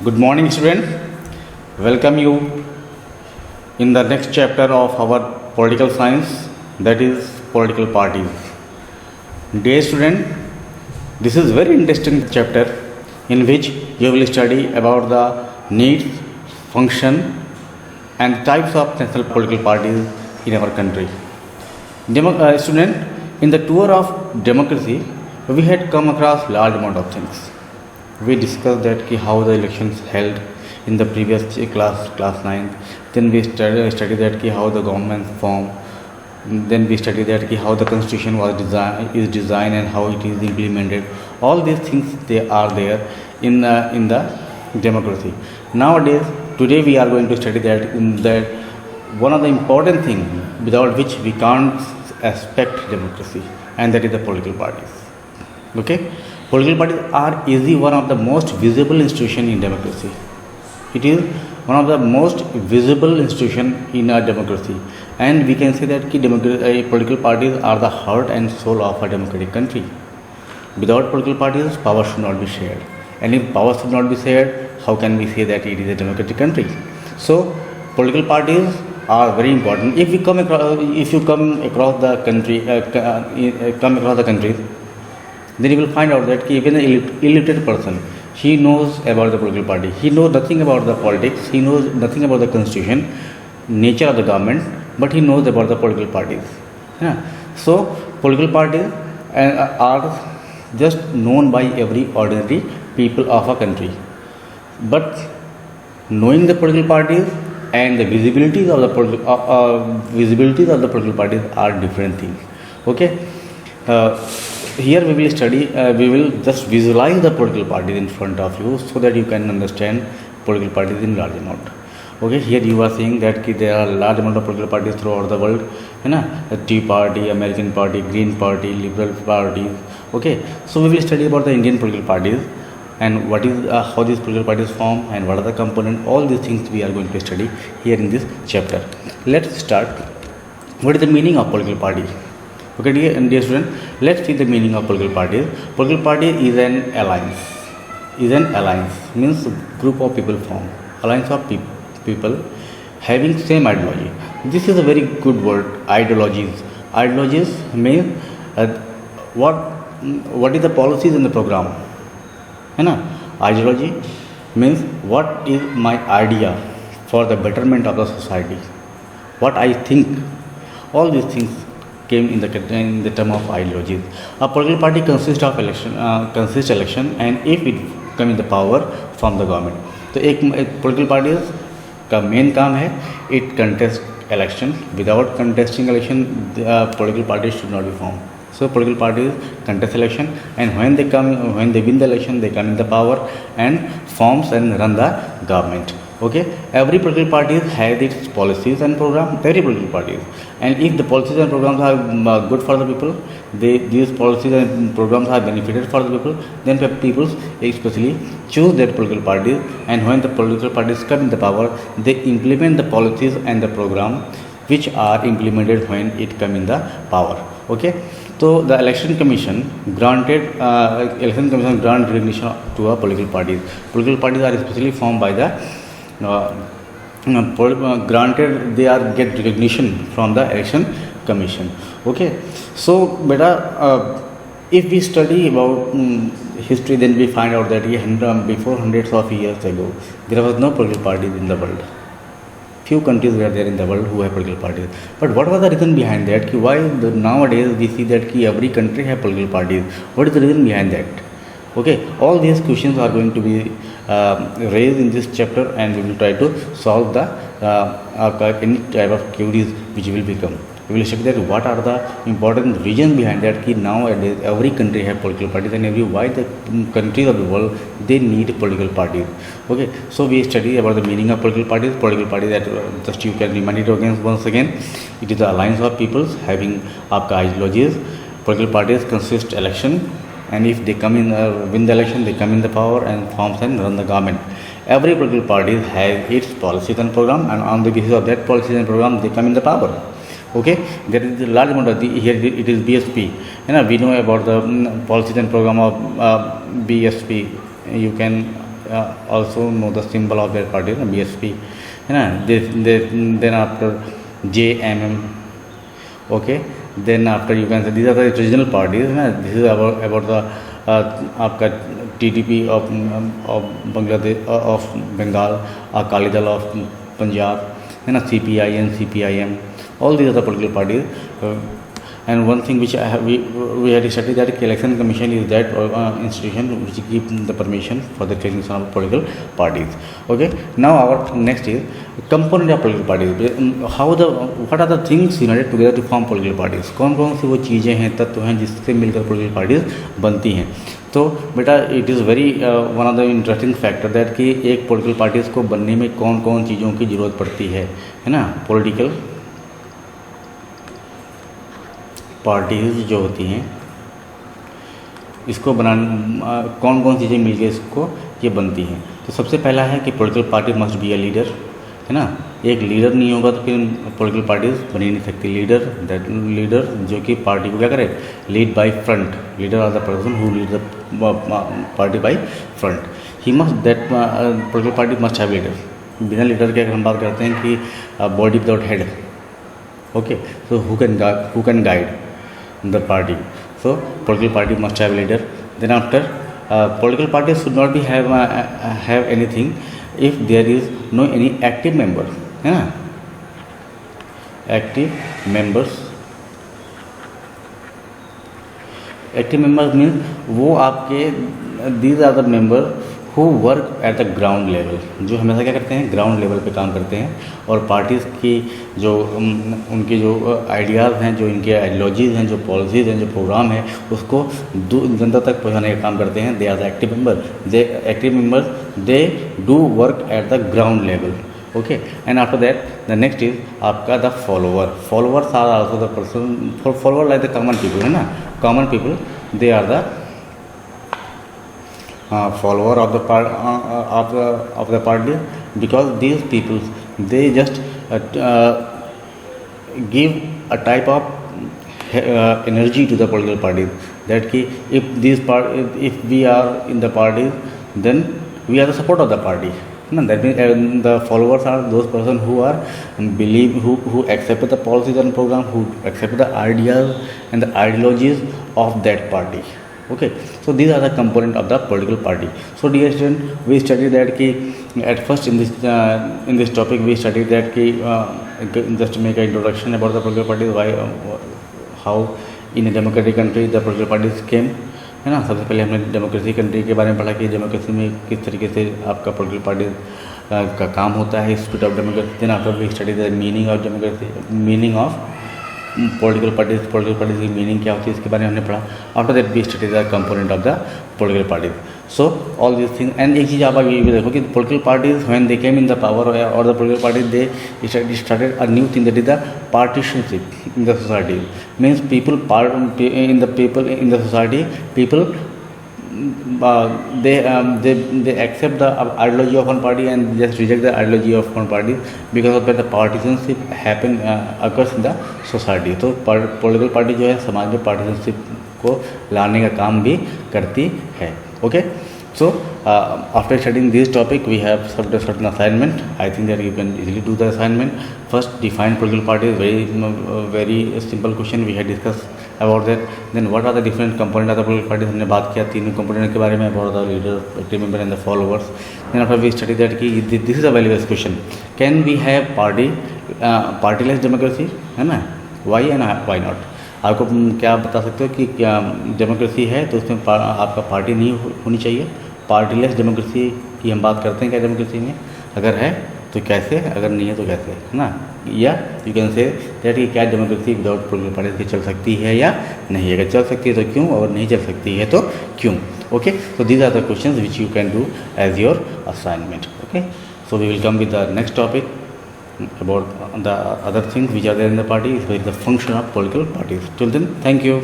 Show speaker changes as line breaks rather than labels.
Good morning, student. Welcome you in the next chapter of our political science, that is political parties. Dear student, this is very interesting chapter in which you will study about the needs, function, and types of national political parties in our country. Student, in the tour of democracy, we had come across large amount of things. We discussed that how the elections held in the previous class 9. Then we studied that how the government formed. Then we studied that how the constitution is designed and how it is implemented. All these things they are there in the democracy. Nowadays, today we are going to study that one of the important things without which we can't expect democracy, and that is the political parties. Okay, political parties are easily one of the most visible institution in democracy. It is one of the most visible institution in a democracy, and we can say that political parties are the heart and soul of a democratic country. Without political parties, power should not be shared, and if power should not be shared, how can we say that it is a democratic country? So, political parties are very important. If you come across the country, then you will find out that even an illiterate person, he knows about the political party. He knows nothing about the politics. He knows nothing about the constitution, nature of the government, but he knows about the political parties. Yeah. So political parties are just known by every ordinary people of a country. But knowing the political parties and the visibilities of the political parties are different things. Okay. Here we will just visualize the political parties in front of you so that you can understand political parties in large amount. Okay, here you are seeing that there are large amount of political parties throughout the world. The Tea Party, American Party, Green Party, Liberal parties. Okay, so we will study about the Indian political parties and what is how these political parties form and what are the components. All these things we are going to study here in this chapter. Let's start. What is the meaning of political party? Okay, dear student, let's see the meaning of political parties. Political party is an alliance. Means group of people form. Alliance of people having same ideology. This is a very good word. Ideologies. Ideologies means what is the policies in the program. Ideology means what is my idea for the betterment of the society. What I think. All these things came in the term of ideologies. A political party consists election, and if it come in the power from the government. तो एक political parties का main काम है it contest election. Without contesting election, political parties should not be formed. So political parties contest election, and when they win the election, they come in the power and forms and run the government. Okay, every political party has its policies and program. Every political parties, and if the policies and programs are good for the people, these policies and programs are benefited for the people, then people especially choose their political parties. And when the political parties come in the power, they implement the policies and the program which are implemented when it come in the power. Okay, so the election commission granted recognition to a political parties. Political parties are especially formed by the granted they are get recognition from the election commission. Okay, so beta if we study about history, then we find out that before hundreds of years ago there was no political parties in the world. Few countries were there in the world who have political parties. But what was the reason behind that? Why nowadays we see that every country have political parties? What is the reason behind that? Okay, all these questions are going to be raised in this chapter, and we will try to solve the any type of queries which will become. We will check that what are the important reasons behind that. Nowadays every country have political parties, and why the countries of the world they need political parties. Okay, so we study about the meaning of political parties. Political parties that just you can remind it again once again. It is the alliance of peoples having ideologies. Political parties consist election. And if they come in win the election, they come in the power and forms and run the government. Every political party has its policies and program, and on the basis of that policies and program, they come in the power. Okay, there is a large amount of here it is BSP. We know about the policies and program of BSP. You can also know the symbol of their party, BSP, है ना. Then after JMM, okay. Then after you can say these are the regional parties, है ना. This is about the आपका TDP of Bangladesh, of Bengal, Akali Dal of Punjab, है ना, CPIN, CPIM, all these are the political parties. And one thing which we had studied, that election commission is that institution which give the permission for the creation of political parties. Okay. Now our next is component of political parties. What are the things united together to form political parties? कौन कौन सी वो चीज़ें हैं, तत्व हैं जिससे मिलकर political parties बनती हैं. तो बेटा it is very one of the interesting factor that कि एक पॉलिटिकल पार्टीज़ को बनने में कौन कौन चीज़ों की ज़रूरत पड़ती है ना. पॉलिटिकल पार्टीज जो होती हैं इसको कौन कौन चीज़ें मिलकर इसको ये बनती हैं. तो सबसे पहला है कि political party must be a leader, है ना. एक लीडर नहीं होगा तो फिर पॉलिटिकल पार्टीज बन ही नहीं सकती. लीडर जो कि पार्टी को क्या करे, lead by front. Leader are the person who lead the party by front. He must that political party must have leader. बिना लीडर के अगर हम बात करते हैं कि body without head, okay, so who can guide the party. So political party must have leader. Then after political parties should not be have anything if there is no any active member, है ना. Active members means वो आपके these are the member who work at the ground level, जो हमेशा क्या करते हैं, ground level पे काम करते हैं. और पार्टीज़ की जो उनके जो आइडियाज़ हैं, जो इनके आइडियोलॉजीज़ हैं, जो पॉलिसीज़ हैं, जो प्रोग्राम है, उसको जनता तक पहुंचाने का काम करते हैं. They are the active member. They do work at the ground level. Okay. And after that the next is आपका the followers are also the person. Follower like the common people, है ना. Common people, they are the follower of the party, because these people they just give a type of energy to the political parties, that ki if we are in the parties, then we are the support of the party. That means the followers are those persons who are who accept the policies and program, who accept the ideas and the ideologies of that party. Okay, so these are the component of the political party. So dear student, we studied that ki at first in this topic we studied that ki just to make an introduction about the political parties, why how in a democratic country the political parties came, है ना. सबसे पहले हमने democracy country के बारे में पढ़ा कि डेमोक्रेसी में किस तरीके से आपका पॉलिटिकल पार्टी का काम होता है, spirit of democracy. Then after we study the meaning of democracy, meaning of political parties की मीनिंग क्या होती है, इसके बारे में हमने पढ़ा. After that we study the component of the political parties. So all this thing. And एक चीज़ आप ये भी देखो कि political parties when they came in the power और the political parties they started a new thing, that is the पार्टीशनशिप in the society. Means people in the society people they accept the ideology of one party and just reject the ideology of one party, because of that the partisanship occurs in the society. तो political party जो है समाज में partisanship को लाने का काम भी करती है. Okay, so after studying this topic we have certain assignment. I think that you can easily do the assignment. First, define political party is very simple question we had discussed about that. Then what are the different components of the political parties, हमने बात किया तीनों component के बारे में, about the leader, active member and the followers. Then after we study that कि this is a very best question, can we have partyless democracy, है ना. Why and why not? आपको क्या बता सकते हो कि क्या डेमोक्रेसी है तो उसमें आपका पार्टी नहीं होनी चाहिए. पार्टीलेस डेमोक्रेसी की हम बात करते हैं क्या डेमोक्रेसी में, अगर है तो कैसे, अगर नहीं है तो कैसे, है ना. या यू कैन से दैट कि क्या डेमोक्रेसी विदाउट पॉलिटिकल पार्टीज की चल सकती है या नहीं. अगर चल सकती है तो क्यों, और नहीं चल सकती है तो क्यों. Okay, so these are the questions which you can do as your assignment. Okay, so we will come with the next topic about the other things which are there in the party, is the function of political parties. Till then, thank you.